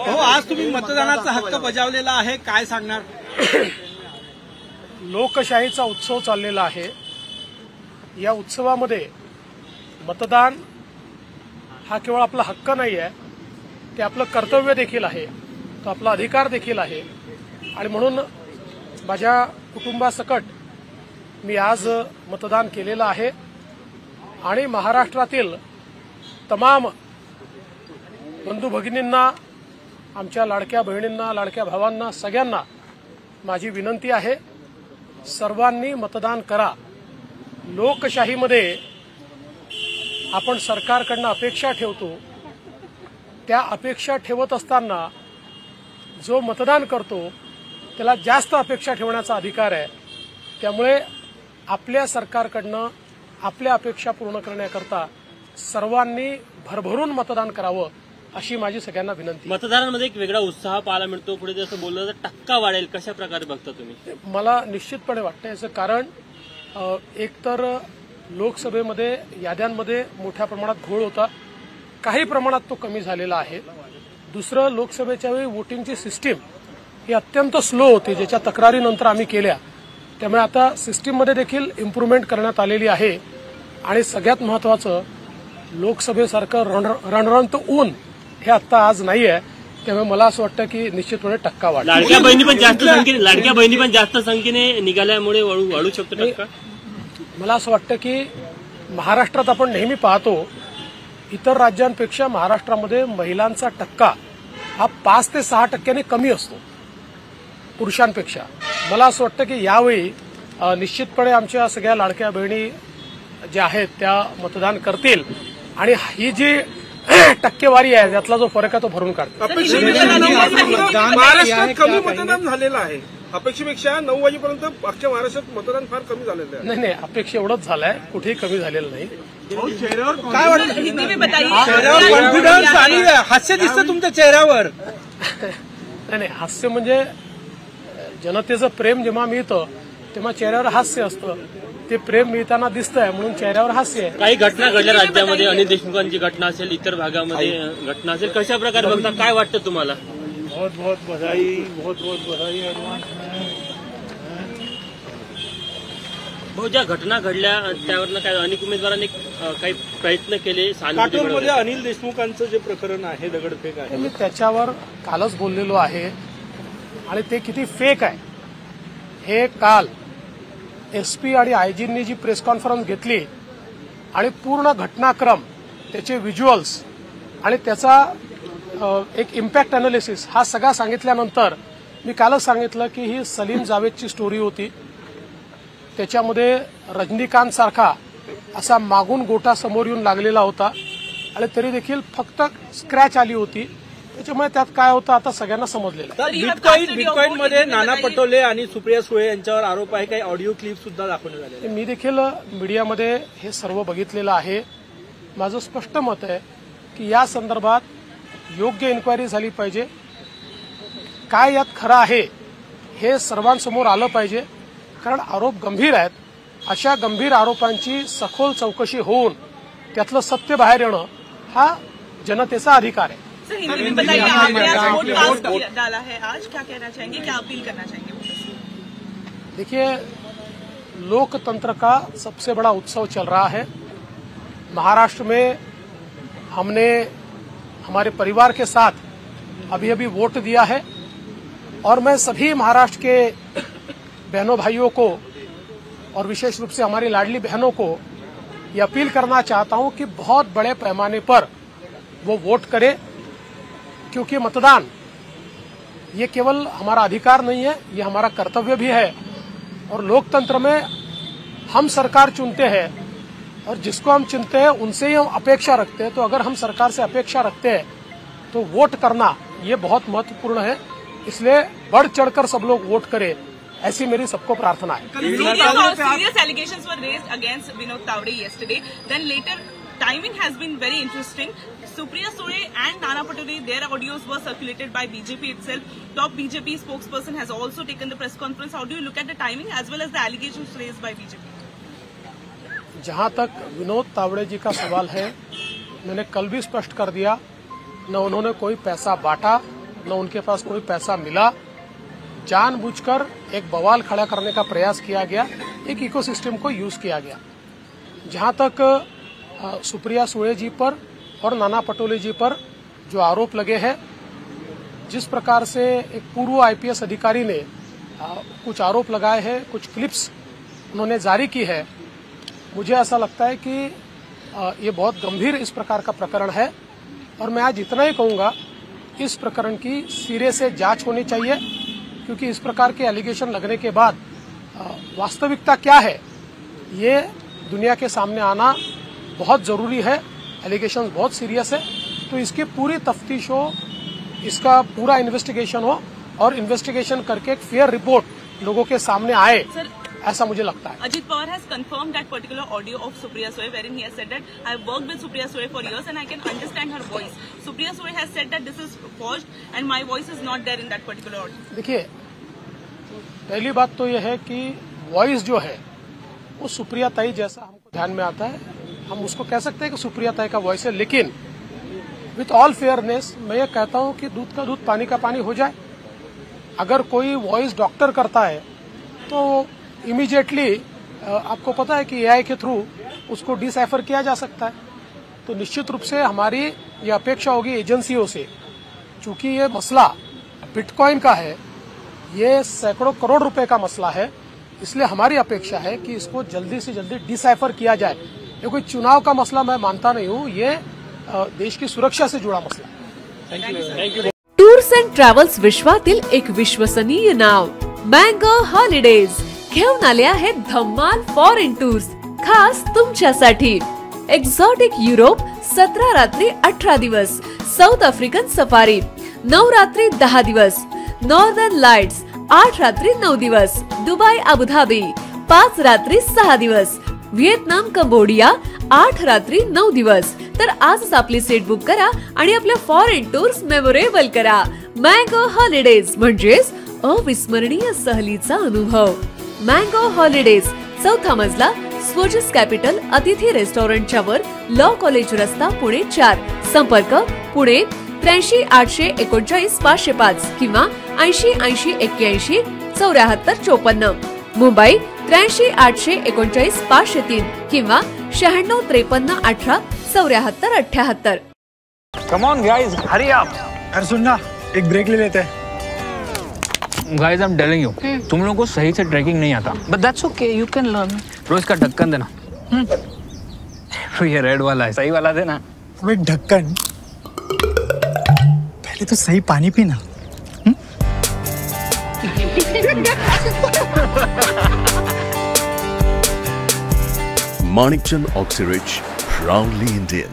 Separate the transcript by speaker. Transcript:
Speaker 1: हो, आज तुम्ही मतदानाचा हक्क बजावलेला आहे, काय सांगणार?
Speaker 2: लोकशाहीचा उत्सव चाललेला आहे. या उत्सवामध्ये मतदान हा केवळ आपला हक्क नाही आहे, ते आपलं कर्तव्य देखील आहे, तो आपला अधिकार देखील आहे. आणि म्हणून माझ्या कुटुंबासकट मी आज मतदान केलेलं आहे आणि महाराष्ट्रातील तमाम बंधू भगिनींना, आमच्या लाडक्या बहिणींना, लाडक्या भावांना, सगळ्यांना माझी विनंती आहे, सर्वांनी मतदान करा. लोकशाहीमध्ये आपण सरकारकडनं अपेक्षा ठेवतो, त्या अपेक्षा ठेवत असताना जो मतदान करतो त्याला जास्त अपेक्षा ठेवण्याचा अधिकार आहे. त्यामुळे आपल्या सरकारकडनं आपल्या अपेक्षा पूर्ण करण्याकरता सर्वांनी भरभरून मतदान करावं अशी माझी सगळ्यांना विनंती.
Speaker 3: मतदारांमध्ये एक वेगळा उत्साह पाहायला मिळतो, पुढे असं बोललं तर टक्का वाढेल, कशा प्रकारे बघता तुम्ही?
Speaker 2: मला निश्चितपणे वाटतं याचं कारण एकतर लोकसभेमध्ये याद्यांमध्ये मोठ्या प्रमाणात घोळ होता, काही प्रमाणात तो कमी झालेला आहे. दुसरं, लोकसभेच्या वेळी वोटिंगची सिस्टीम ही अत्यंत स्लो होती, ज्याच्या तक्रारीनंतर आम्ही केल्या. त्यामुळे आता सिस्टीममध्ये देखील इम्प्रूव्हमेंट करण्यात आलेली आहे. आणि सगळ्यात महत्वाचं, लोकसभेसारखं रणरणत ऊन हे आता आज नाही आहे. त्यामुळे मला असं वाटतं की निश्चितपणे टक्का वाढ.
Speaker 3: लाडक्या बहिणी पण जास्त संख्येने निघाल्यामुळे वाढू शकतो टक्का.
Speaker 2: मला असं वाटतं की महाराष्ट्रात आपण नेहमी पाहतो, इतर राज्यांपेक्षा महाराष्ट्रामध्ये महिलांचा टक्का हा 5 ते 6% कमी असतो पुरुषांपेक्षा. मला असं वाटतं की यावेळी निश्चितपणे आमच्या सगळ्या लाडक्या बहिणी ज्या आहेत त्या मतदान करतील आणि ही जी टक्केवारी आहे त्यातला जो फरक आहे तो भरून काढतो.
Speaker 1: महाराष्ट्रात कमी मतदान झालेलं आहे, अपेक्षेपेक्षा 9 वाजेपर्यंत अख्ख्या महाराष्ट्रात मतदान फार कमी झालेलं आहे.
Speaker 2: नाही, अपेक्षा एवढंच झालंय, कुठेही कमी झालेलं नाही.
Speaker 1: काय वाटतं? चेहऱ्यावर कॉन्फिडन्स आणि हास्य दिसतं तुमच्या चेहऱ्यावर.
Speaker 2: नाही, हास्य म्हणजे जनतेचं प्रेम जेव्हा मिळतं तेव्हा चेहऱ्यावर हास्य असतं. ते प्रेम मिळताना दिसतंय म्हणून चेहऱ्यावर हास्य आहे.
Speaker 3: काही घटना घडल्या राज्यामध्ये, अनिल देशमुखांची घटना असेल, इतर भागामध्ये घटना असेल, कशा प्रकारे बघता, काय वाटतं तुम्हाला?
Speaker 4: बहुत बहुत बधाई, बहुत बहुत बधाई एडवांस.
Speaker 3: ज्या घटना घडल्या त्यावरनं काय अनेक उमेदवारांनी काही प्रयत्न केले.
Speaker 1: काटोलमध्ये अनिल देशमुखांचं जे प्रकरण आहे, दगडफेक आहे,
Speaker 2: मी त्याच्यावर कालच बोललेलो आहे आणि ते किती फेक आहे हे काल एसपी आणि आयजींनी जी प्रेस कॉन्फरन्स घेतली आणि पूर्ण घटनाक्रम, त्याचे व्हिज्युअल्स आणि त्याचा एक इम्पॅक्ट अनालिसिस हा सगळा सांगितल्यानंतर मी कालच सांगितलं की ही सलीम जावेदची स्टोरी होती. त्याच्यामध्ये रजनीकांत सारखा असा मागून गोटा समोर येऊन लागलेला होता आणि तरी देखील फक्त स्क्रॅच आली होती. त्याच्यामुळे त्यात काय होतं आता सगळ्यांना समजलेलं आहे.
Speaker 1: बिटकॉईनमध्ये नाना पटोले आणि सुप्रिया सुळे यांच्यावर आरोप आहे, काही ऑडिओ क्लिप सुद्धा दाखवण्यात आले.
Speaker 2: मी देखील मीडियामध्ये हे सर्व बघितलेलं आहे. माझं स्पष्ट मत आहे की या संदर्भात योग्य इन्क्वायरी झाली पाहिजे. काय यात खरं आहे हे सर्वांसमोर आलं पाहिजे, कारण आरोप गंभीर आहेत. अशा गंभीर आरोपांची सखोल चौकशी होऊन त्यातलं सत्य बाहेर येणं हा जनतेचा अधिकार आहे.
Speaker 5: डाला है आज, क्या कहना चाहेंगे, क्या अपील करना चाहेंगे?
Speaker 2: देखिए, लोकतंत्र का सबसे बड़ा उत्सव चल रहा है. महाराष्ट्र में हमने हमारे परिवार के साथ अभी अभी वोट दिया है और मैं सभी महाराष्ट्र के बहनों भाइयों को और विशेष रूप से हमारी लाडली बहनों को ये अपील करना चाहता हूं कि बहुत बड़े पैमाने पर वो वोट करें, क्योंकि मतदान ये केवल हमारा अधिकार नहीं है, ये हमारा कर्तव्य भी है. और लोकतंत्र में हम सरकार चुनते हैं और जिसको हम चुनते हैं उनसे ही हम अपेक्षा रखते हैं. तो अगर हम सरकार से अपेक्षा रखते हैं तो वोट करना ये बहुत महत्वपूर्ण है. इसलिए बढ़ चढ़कर सब लोग वोट करें, ऐसी मेरी सबको प्रार्थना है.
Speaker 5: Serious allegations were raised against Vinod Tawde yesterday. Then later, timing has been very interesting. Supriya Sule and Nana Patole, their audios were circulated by BJP itself. Top BJP spokesperson has also taken the press conference. How do you look at the timing as well as the allegations raised by BJP?
Speaker 2: जहां तक विनोद तावड़े जी का सवाल है, मैंने कल भी स्पष्ट कर दिया, न उन्होंने कोई पैसा बांटा न उनके पास कोई पैसा मिला। जानबूझकर एक बवाल खड़ा करने का प्रयास किया गया, एक इकोसिस्टम को यूज किया गया। जहां तक सुप्रिया सुळे जी पर और नाना पटोले जी पर जो आरोप लगे हैं, जिस प्रकार से एक पूर्व आईपीएस अधिकारी ने कुछ आरोप लगाए हैं, कुछ क्लिप्स उन्होंने जारी की है, मुझे ऐसा लगता है कि ये बहुत गंभीर इस प्रकार का प्रकरण है। और मैं आज इतना ही कहूंगा, इस प्रकरण की सिरे से जांच होनी चाहिए, क्योंकि इस प्रकार के एलिगेशन लगने के बाद वास्तविकता क्या है ये दुनिया के सामने आना बहुत जरूरी है। एलिगेशन बहुत सीरियस है, तो इसकी पूरी तफ्तीश हो, इसका पूरा इन्वेस्टिगेशन हो और इन्वेस्टिगेशन करके एक फेयर रिपोर्ट लोगों के सामने आए, ऐसा मुझे लगता है।
Speaker 5: Ajit Pawar has confirmed that particular audio of Supriya Sule, wherein he has said that I have worked with Supriya Sule for years and I can understand her voice. Supriya Sule has said that this is forged and my voice is not there in that particular audio.
Speaker 2: देखिए, पहली बात तो यह है कि voice जो है वो सुप्रिया ताई जैसा हमको ध्यान में आता है, हम उसको कह सकते हैं कि सुप्रिया ताई का वॉइस है। लेकिन विथ ऑल फेयरनेस मैं ये कहता हूं कि दूध का दूध पानी का पानी हो जाए। अगर कोई वॉइस डॉक्टर करता है तो इमीडिएटली आपको पता है कि एआई के थ्रू उसको डिसाइफर किया जा सकता है। तो निश्चित रूप से हमारी ये अपेक्षा होगी एजेंसियों से, चूंकि ये मसला बिटकॉइन का है, ये सैकड़ों करोड़ रुपए का मसला है, इसलिए हमारी अपेक्षा है कि इसको जल्दी से जल्दी डिसाइफर किया जाए। ये कोई चुनाव का मसला मैं मानता नहीं हूँ, ये देश की सुरक्षा से जुड़ा मसला।
Speaker 3: Thank you.
Speaker 6: Tours and travels विश्वातील एक विश्वसनीय नाव मँगो हॉलिडेज घेऊन आले आहेत धम्माल फॉरेन टूर्स खास तुमच्यासाठी। एक्झॉटिक युरोप 17 रात्री 18 दिवस, साऊथ आफ्रिकन सफारी 9 रात्री 10 दिवस, नॉर्दर्न लाइट्स 8 रात्री 9 दिवस, दुबई अबुधाबी 5 रात्री 6 दिवस, व्हिएतनाम कंबोडिया 8 रात्री 9 दिवस। तर आजच आपली सीट बुक करा आणि आपल्या फॉरेन टूर्स मेमोरेबल करा। मँगो हॉलिडेज म्हणजेच अविस्मरणीय सहलीचा अनुभव। मँगो हॉलिडेज, चौथा मजला, स्वोजस कॅपिटल अतिथी रेस्टॉरंटच्या वर, लॉ कॉलेज रस्ता, पुणे 4। संपर्क पुणे 83 839 505 किंवा 80 80 81 74 54। मुंबई 83 839 503 किंवा 96 53 18 74 78।
Speaker 7: Come on guys, hurry up.
Speaker 4: यार सुन ना, एक ब्रेक ले लेते हैं।
Speaker 7: Guys, I'm telling you, तुम लोगों को सही से ट्रैकिंग नहीं आता। But that's okay, you can learn. रोज का ढक्कन देना। तो ये रेड वाला है, सही वाला देना।
Speaker 4: अबे ढक्कन, पहले तो सही पानी पीना।
Speaker 8: Manikchand Oxyrich, proudly Indian.